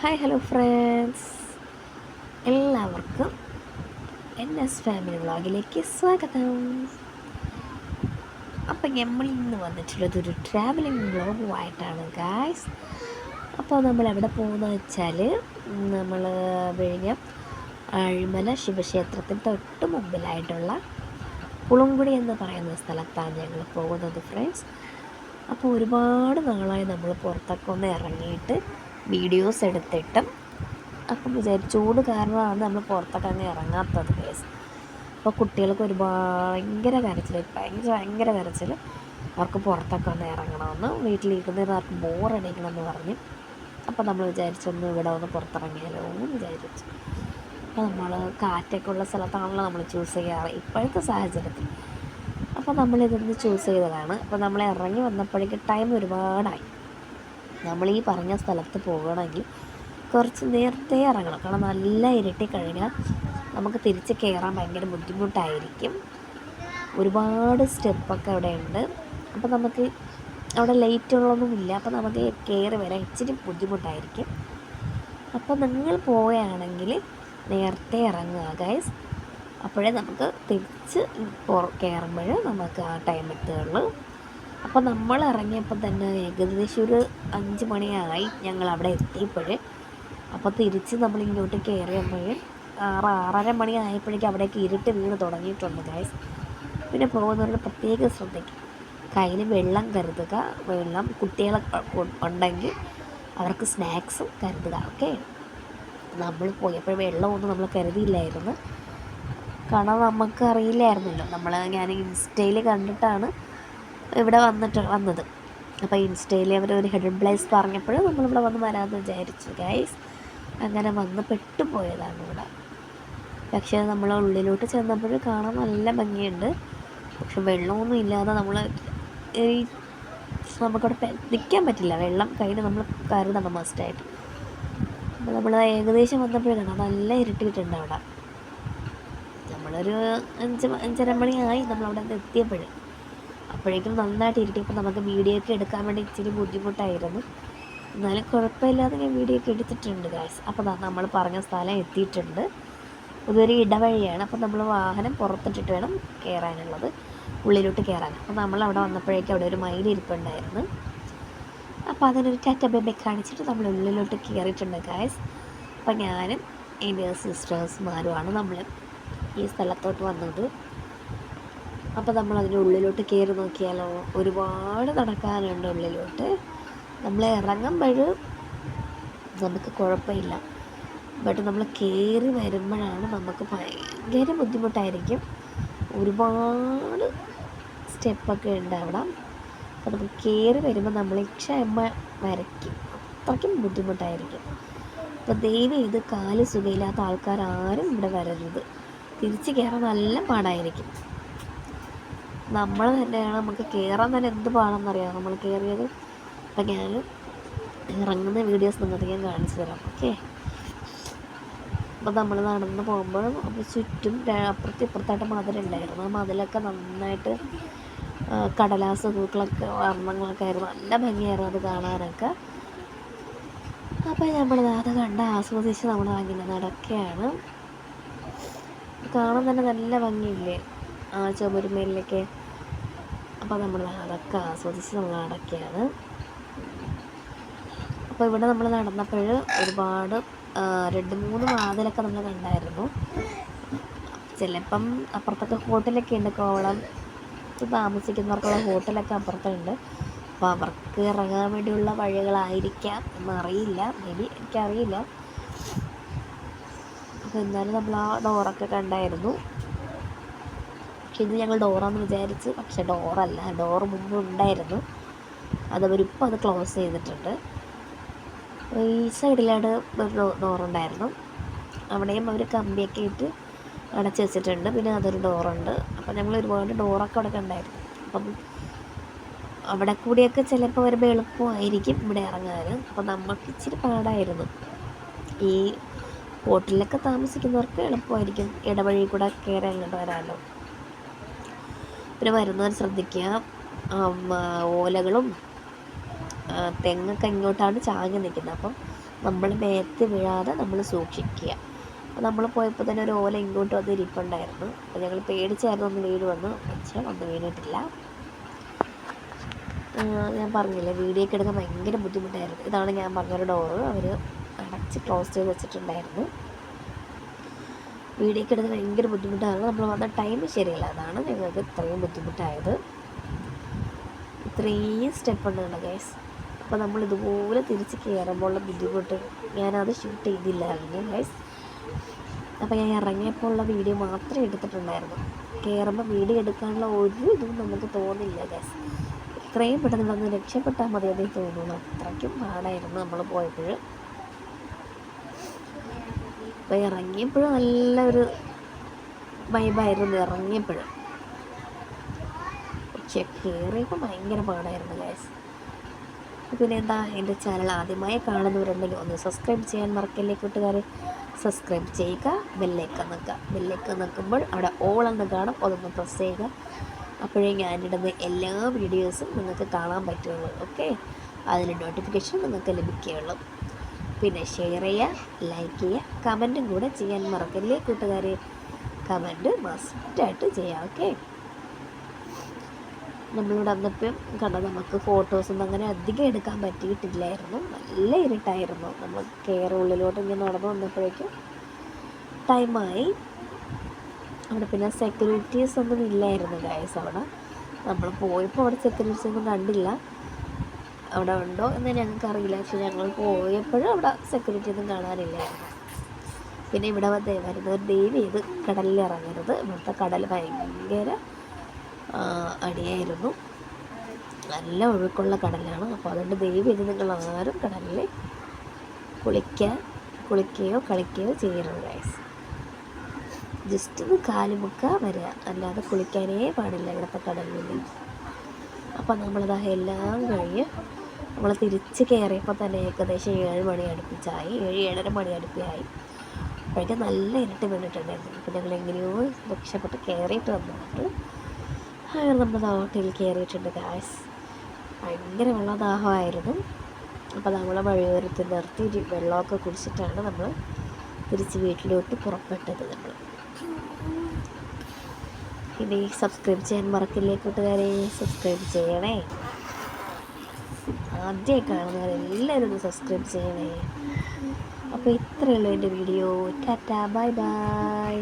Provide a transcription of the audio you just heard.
Hi hello friends, എല്ലാവർക്കും family വ്ളോഗിലേക്ക് സ്വാഗതം. അപ്പം നമ്മൾ ഇന്ന് വന്നിട്ടുള്ളതൊരു ട്രാവലിംഗ് വ്ളോഗുമായിട്ടാണ് ഗായ്സ്. അപ്പോൾ നമ്മൾ എവിടെ പോകുന്നത് വെച്ചാൽ നമ്മൾ വിഴിഞ്ഞം ആഴിമല ശിവക്ഷേത്രത്തിന് തൊട്ട് മുമ്പിലായിട്ടുള്ള പുളുങ്കുടി എന്ന് പറയുന്ന സ്ഥലത്താണ് ഞങ്ങൾ പോകുന്നത് ഫ്രണ്ട്സ്. അപ്പോൾ ഒരുപാട് നാളായി നമ്മൾ പുറത്തൊക്കെ ഒന്ന് ഇറങ്ങിയിട്ട് വീഡിയോസ് എടുത്തിട്ടും അപ്പം വിചാരിച്ചു ചൂട് കാരണമാണ് നമ്മൾ പുറത്തൊക്കെ അങ്ങ് ഇറങ്ങാത്തത് കേസ്. അപ്പോൾ കുട്ടികൾക്ക് ഭയങ്കര കരച്ചിൽ അവർക്ക് പുറത്തൊക്കെ ഒന്ന് ഇറങ്ങണമെന്ന്, വീട്ടിലിരുന്ന് അവർക്ക് ബോറടിക്കണമെന്ന് പറഞ്ഞ്. അപ്പോൾ നമ്മൾ വിചാരിച്ചൊന്ന് ഇവിടെ ഒന്ന് പുറത്തിറങ്ങിയാലോ എന്ന് വിചാരിച്ചു. അപ്പോൾ നമ്മൾ കാറ്റൊക്കെ ഉള്ള സ്ഥലത്താണല്ലോ നമ്മൾ ചൂസ് ചെയ്യാറ് ഇപ്പോഴത്തെ സാഹചര്യത്തിൽ. അപ്പോൾ നമ്മളിതൊന്ന് ചൂസ് ചെയ്തതാണ്. അപ്പോൾ നമ്മൾ ഇറങ്ങി വന്നപ്പോഴേക്ക് ടൈം ഒരുപാടായി. നമ്മൾ ഈ പറഞ്ഞ സ്ഥലത്ത് പോകണമെങ്കിൽ കുറച്ച് നേരത്തെ ഇറങ്ങണം, കാരണം നല്ല ഇരുട്ടി കഴിഞ്ഞാൽ നമുക്ക് തിരിച്ച് കയറാൻ ഭയങ്കര ബുദ്ധിമുട്ടായിരിക്കും. ഒരുപാട് സ്റ്റെപ്പൊക്കെ അവിടെ ഉണ്ട്. അപ്പോൾ നമുക്ക് അവിടെ ലൈറ്റുകളൊന്നുമില്ല, അപ്പോൾ നമുക്ക് കയറി വരാൻ ഇച്ചിരി ബുദ്ധിമുട്ടായിരിക്കും. അപ്പോൾ നിങ്ങൾ പോവുകയാണെങ്കിൽ നേരത്തെ ഇറങ്ങുക ഗൈസ്, അപ്പോഴേ നമുക്ക് തിരിച്ച് കയറുമ്പോൾ നമുക്ക് ആ ടൈം എത്തുകയുള്ളൂ. അപ്പോൾ നമ്മൾ ഇറങ്ങിയപ്പോൾ തന്നെ ഏകദേശം ഒരു 5 മണിയായി ഞങ്ങൾ അവിടെ എത്തിയപ്പോൾ. അപ്പോൾ തിരിച്ച് നമ്മൾ ഇങ്ങോട്ട് കയറിയപ്പോൾ 6-6:30 മണി ആയപ്പോഴേക്കും അവിടേക്ക് ഇരുട്ട് വീണ് തുടങ്ങിയിട്ടുണ്ട് ഗൈസ്. പിന്നെ പോകുന്നവരുടെ പ്രത്യേകം ശ്രദ്ധിക്കും, കയ്യിൽ വെള്ളം കരുതുക. വെള്ളം കുട്ടികളൊക്കെ ഉണ്ടെങ്കിൽ അവർക്ക് സ്നാക്സും കരുതുക. ഓക്കെ, നമ്മൾ പോയപ്പോൾ വെള്ളമൊന്നും നമ്മൾ കരുതിയില്ലായിരുന്നു, കാരണം നമുക്ക് അറിയില്ലായിരുന്നല്ലോ. ഞാൻ ഇൻസ്റ്റയിൽ കണ്ടിട്ടാണ് ഇവിടെ വന്നത്. അപ്പോൾ ഇൻസ്റ്റയിൽ അവരൊരു ഹിഡൻ പ്ലേസ് പറഞ്ഞപ്പോൾ നമ്മളിവിടെ വരാമെന്ന് വിചാരിച്ചു ഗൈസ്. അങ്ങനെ വന്ന് പെട്ടുപോയതാണ് ഇവിടെ. പക്ഷേ നമ്മൾ ഉള്ളിലോട്ട് ചെന്നപ്പോൾ കാണാൻ നല്ല ഭംഗിയുണ്ട്. പക്ഷെ വെള്ളമൊന്നും ഇല്ലാതെ നമുക്കവിടെ നിൽക്കാൻ പറ്റില്ല. വെള്ളം കയ്യിൽ നമ്മൾ കരുതണം മസ്റ്റായിട്ട്. അപ്പോൾ നമ്മൾ ഏകദേശം വന്നപ്പോഴാണ് നല്ല ഇരുട്ടിയിട്ടുണ്ട് അവിടെ. നമ്മളൊരു 5-5:30 മണിയായി നമ്മളവിടെ എത്തിയപ്പോൾ. അപ്പോഴേക്കും നന്നായിട്ട് ഇരുട്ടിയപ്പോൾ നമുക്ക് വീഡിയോ ഒക്കെ എടുക്കാൻ വേണ്ടി ഇച്ചിരി ബുദ്ധിമുട്ടായിരുന്നു. എന്നാലും കുഴപ്പമില്ലാതെ ഞാൻ വീഡിയോ ഒക്കെ എടുത്തിട്ടുണ്ട് ഗൈസ്. അപ്പോൾ നമ്മൾ പറഞ്ഞ സ്ഥലം എത്തിയിട്ടുണ്ട്. ഇതൊരു ഇടവഴിയാണ്. അപ്പോൾ നമ്മൾ വാഹനം പുറത്തിട്ടിട്ട് വേണം കയറാനുള്ളത്, ഉള്ളിലോട്ട് കയറാൻ. അപ്പോൾ നമ്മളവിടെ വന്നപ്പോഴേക്കും അവിടെ ഒരു മയിൽ ഇരിപ്പുണ്ടായിരുന്നു. അപ്പോൾ അതിനൊരു ടാറ്റ ബൈ കാണിച്ചിട്ട് നമ്മൾ ഉള്ളിലോട്ട് കയറിയിട്ടുണ്ട് ഗൈസ്. അപ്പോൾ ഞാനും എൻ്റെ സിസ്റ്റേഴ്സുമാരുമാണ് നമ്മൾ ഈ സ്ഥലത്തോട്ട് വന്നത്. അപ്പോൾ നമ്മൾ അതിൻ്റെ ഉള്ളിലോട്ട് കയറി നോക്കിയാലോ, ഒരുപാട് നടക്കാനുണ്ട് ഉള്ളിലോട്ട്. നമ്മൾ ഇറങ്ങുമ്പോൾ നമുക്ക് കുഴപ്പമില്ല, ബട്ട് നമ്മൾ കയറി വരുമ്പോഴാണ് നമുക്ക് ഭയങ്കര ബുദ്ധിമുട്ടായിരിക്കും. ഒരുപാട് സ്റ്റെപ്പൊക്കെ ഉണ്ട് അവിടെ. അപ്പോൾ നമുക്ക് കയറി വരുമ്പോൾ നമ്മൾ ക്ഷമ വരയ്ക്കും, അത്രയ്ക്കും ബുദ്ധിമുട്ടായിരിക്കും. അപ്പോൾ ദയവ് ഇത് കാല് സുഖമില്ലാത്ത ആൾക്കാരും ഇവിടെ വരരുത്. തിരിച്ച് കയറാൻ നല്ല പാടായിരിക്കും. നമ്മൾ തന്നെയാണ്, നമുക്ക് കയറാൻ തന്നെ എന്ത് പാടാണെന്നറിയാം നമ്മൾ കയറിയത്. അപ്പം ഞാൻ ഇറങ്ങുന്ന വീഡിയോസ് നിങ്ങൾക്ക് ഞാൻ കാണിച്ചു തരാം. ഓക്കെ, അപ്പോൾ നമ്മൾ നടന്ന് പോകുമ്പോഴും അപ്പോൾ ചുറ്റും ഇപ്പുറത്തായിട്ട് മതിലുണ്ടായിരുന്നു. ആ മതിലൊക്കെ നന്നായിട്ട് കടലാസ് പൂക്കളൊക്കെ വർണ്ണങ്ങളൊക്കെ ആയിരുന്നു. നല്ല ഭംഗിയായിരുന്നു അത് കാണാനൊക്കെ. അപ്പോൾ നമ്മൾ അത് കണ്ട് ആസ്വദിച്ച് നമ്മൾ അങ്ങനെ നടക്കുകയാണ്. കാണാൻ തന്നെ നല്ല ഭംഗിയില്ലേ ആ ചുമരുമേലിലൊക്കെ. അപ്പോൾ നമ്മൾ അതൊക്കെ ആസ്വദിച്ച് നമ്മൾ നടക്കുകയാണ്. അപ്പോൾ ഇവിടെ നമ്മൾ നടന്നപ്പോൾ ഒരുപാട് 2-3 വാതിലൊക്കെ നമ്മൾ കണ്ടായിരുന്നു. ചിലപ്പം അപ്പുറത്തൊക്കെ ഹോട്ടലൊക്കെ ഉണ്ട്, കോവളം താമസിക്കുന്നവർക്കുള്ള ഹോട്ടലൊക്കെ അപ്പുറത്തുണ്ട്. അപ്പോൾ അവർക്ക് ഇറങ്ങാൻ വേണ്ടിയുള്ള വഴികളായിരിക്കാം എന്നറിയില്ല, മേബി എനിക്കറിയില്ല. അപ്പോൾ എന്നാലും നമ്മൾ ആ ഡോറൊക്കെ കണ്ടായിരുന്നു. പക്ഷെ ഇത് ഞങ്ങൾ ഡോറാന്ന് വിചാരിച്ച്, പക്ഷെ ഡോറല്ല, ഡോറ് മുമ്പ് ഉണ്ടായിരുന്നു. അതവരിപ്പോൾ അത് ക്ലോസ് ചെയ്തിട്ടുണ്ട്. ഈ സൈഡിലാണ് ഒരു ഡോറുണ്ടായിരുന്നു, അവിടെയും അവർ കമ്പിയൊക്കെ ഇട്ട് അടച്ച് വെച്ചിട്ടുണ്ട്. പിന്നെ അതൊരു ഡോറുണ്ട്. അപ്പം ഞങ്ങൾ ഒരുപാട് ഡോറൊക്കെ അവിടെ കണ്ടായിരുന്നു. അപ്പം അവിടെ കൂടിയൊക്കെ ചിലപ്പോൾ വരുമ്പോൾ എളുപ്പമായിരിക്കും ഇവിടെ ഇറങ്ങാൻ. അപ്പം നമുക്ക് ഇച്ചിരി പാടായിരുന്നു. ഈ ഹോട്ടലിലൊക്കെ താമസിക്കുന്നവർക്ക് എളുപ്പമായിരിക്കും, ഇടവഴി കൂടെ കയറി അങ്ങോട്ട് വരാമല്ലോ. പിന്നെ വരുന്നവർ ശ്രദ്ധിക്കുക, ഓലകളും തെങ്ങൊക്കെ ഇങ്ങോട്ടാണ് ചാഞ്ഞ് നിൽക്കുന്നത്. അപ്പം നമ്മൾ മേത്ത് വീഴാതെ നമ്മൾ സൂക്ഷിക്കുക. അപ്പോൾ നമ്മൾ പോയപ്പോൾ തന്നെ ഒരു ഓല ഇങ്ങോട്ട് വന്ന് ഇരിപ്പുണ്ടായിരുന്നു. അപ്പോൾ ഞങ്ങൾ പേടിച്ചായിരുന്നു ഒന്ന് വീഴുവന്ന്, പക്ഷേ വന്ന് വീണിട്ടില്ല. ഞാൻ പറഞ്ഞില്ലേ വീഡിയോ ഒക്കെ എടുക്കാൻ ഭയങ്കര ബുദ്ധിമുട്ടായിരുന്നു. ഇതാണ് ഞാൻ പറഞ്ഞൊരു ഡോറ്, അവർ അടച്ച് ക്ലോസ് ചെയ്ത് വെച്ചിട്ടുണ്ടായിരുന്നു. വീഡിയോ ഒക്കെ എടുക്കാൻ ഭയങ്കര ബുദ്ധിമുട്ടായിരുന്നു. നമ്മൾ വന്ന ടൈം ശരിയല്ല, അതാണ് ഞങ്ങൾക്ക് ഇത്രയും ബുദ്ധിമുട്ടായത്. ഇത്രയും സ്റ്റെപ്പ് ഉണ്ട് ഗൈസ്. അപ്പോൾ നമ്മൾ ഇതുപോലെ തിരിച്ച് കയറുമ്പോഴുള്ള ബുദ്ധിമുട്ട് ഞാനത് ഷൂട്ട് ചെയ്തില്ലായിരുന്നു ഗൈസ്. അപ്പോൾ ഞാൻ ഇറങ്ങിയപ്പോൾ ഉള്ള വീഡിയോ മാത്രമേ എടുത്തിട്ടുണ്ടായിരുന്നു. കയറുമ്പോൾ വീഡിയോ എടുക്കാനുള്ള ഒരു ഇതും നമുക്ക് തോന്നില്ല ഗൈസ്. ഇത്രയും പെട്ടെന്ന് വന്ന് രക്ഷപ്പെട്ടാൽ മതി അതേ തോന്നുന്നു. അത്രയ്ക്കും പാടായിരുന്നു നമ്മൾ പോയപ്പോൾ. അപ്പോൾ ഇറങ്ങിയപ്പോഴും നല്ലൊരു വൈബായിരുന്നു ഇറങ്ങിയപ്പോഴും. പക്ഷേ കയറിയപ്പോൾ ഭയങ്കര പാടായിരുന്നു ഗൈസ്. പിന്നെ എന്താ, എൻ്റെ ചാനൽ ആദ്യമായി കാണുന്നവരുണ്ടെങ്കിൽ ഒന്ന് സബ്സ്ക്രൈബ് ചെയ്യാൻ മറക്കല്ലേ കൂട്ടുകാരെ. സബ്സ്ക്രൈബ് ചെയ്യുക, ബെല്ലൈക്കൺ നിൽക്കുക. ബെല്ലൈക്കൺ നിൽക്കുമ്പോൾ അവിടെ ഓൾ എന്ന് കാണും, അതൊന്ന് പ്രസ് ചെയ്യുക. അപ്പോഴേ ഞാനിടുന്ന എല്ലാ വീഡിയോസും നിങ്ങൾക്ക് കാണാൻ പറ്റുള്ളൂ. ഓക്കെ, അതിന് നോട്ടിഫിക്കേഷൻ നിങ്ങൾക്ക് ലഭിക്കുകയുള്ളൂ. പിന്നെ ഷെയർ ചെയ്യുക, ലൈക്ക് ചെയ്യുക, കമൻറ്റും കൂടെ ചെയ്യാൻ മറക്കല്ലേ കൂട്ടുകാരെ. കമൻറ്റ് മസ്റ്റായിട്ട് ചെയ്യാം. ഓക്കെ, നമ്മളിവിടെ വന്നപ്പം കണ്ട നമുക്ക് ഫോട്ടോസൊന്നും അങ്ങനെ അധികം എടുക്കാൻ പറ്റിയിട്ടില്ലായിരുന്നു. നല്ല ഇരുട്ടായിരുന്നു. നമ്മൾ ഉള്ളിലോട്ട് ഇങ്ങനെ നടന്നു വന്നപ്പോഴേക്കും ടൈമായി. അവിടെ പിന്നെ സെക്യൂരിറ്റീസ് ഒന്നും ഇല്ലായിരുന്നു ഗൈസ്. അവിടെ നമ്മൾ പോയപ്പോൾ അവിടെ സെക്യൂരിറ്റീസ് ഒന്നും കണ്ടില്ല. അവിടെ ഉണ്ടോ എന്ന് ഞങ്ങൾക്കറിയില്ല, പക്ഷെ ഞങ്ങൾ പോയപ്പോഴും അവിടെ സെക്യൂരിറ്റി ഒന്നും കാണാനില്ലായിരുന്നു. പിന്നെ ഇവിടെ വരുന്നവർ ദയവ് ചെയ്ത് കടലിൽ ഇറങ്ങരുത്. ഇവിടുത്തെ കടൽ ഭയങ്കര അടിയായിരുന്നു, നല്ല ഒഴുക്കുള്ള കടലാണ്. അപ്പോൾ അതുകൊണ്ട് ദയവ് ചെയ്ത് നിങ്ങൾ ആരും കടലിൽ കുളിക്കുകയോ കളിക്കുകയോ ചെയ്യരുത് ഗൈസ്. ജസ്റ്റ് ഒന്ന് കാലുമുക്കുക വരിക, അല്ലാതെ കുളിക്കാനേ പാടില്ല ഇവിടുത്തെ കടലിൽ. അപ്പോൾ നമ്മളിതാ എല്ലാം കഴിഞ്ഞ് നമ്മൾ തിരിച്ച് കയറിയപ്പോൾ തന്നെ ഏകദേശം 7 മണി അടുപ്പിച്ചായി, 7-7:30 മണി അടുപ്പിയായി. അപ്പോഴേക്കും നല്ല ഇരുട്ട് വീണിട്ടുണ്ടായിരുന്നു. അപ്പോൾ ഞങ്ങൾ എങ്ങനെയോ രക്ഷപ്പെട്ട് കയറിയിട്ട് വന്നിട്ട് അങ്ങനെ നമ്മൾ ഹോട്ടലിൽ കയറിയിട്ടുണ്ട് ഗൈസ്. ഭയങ്കര വെള്ളദാഹമായിരുന്നു. അപ്പോൾ നമ്മളെ വഴിയോരത്ത് നിർത്തി വെള്ളമൊക്കെ കുടിച്ചിട്ടാണ് നമ്മൾ തിരിച്ച് വീട്ടിലോട്ട് പുറപ്പെട്ടത്. നമ്മൾ ഇനി സബ്സ്ക്രൈബ് ചെയ്യാൻ മറക്കില്ലേ കൂട്ടുകാരെ, സബ്സ്ക്രൈബ് ചെയ്യണേ. ആദ്യമായി കാണുന്നവരെല്ലാവരും ഒന്ന് സബ്സ്ക്രൈബ് ചെയ്യണേ. അപ്പോൾ ഇത്രയേ ഉള്ളൂ എൻ്റെ വീഡിയോ. Tata, bye bye.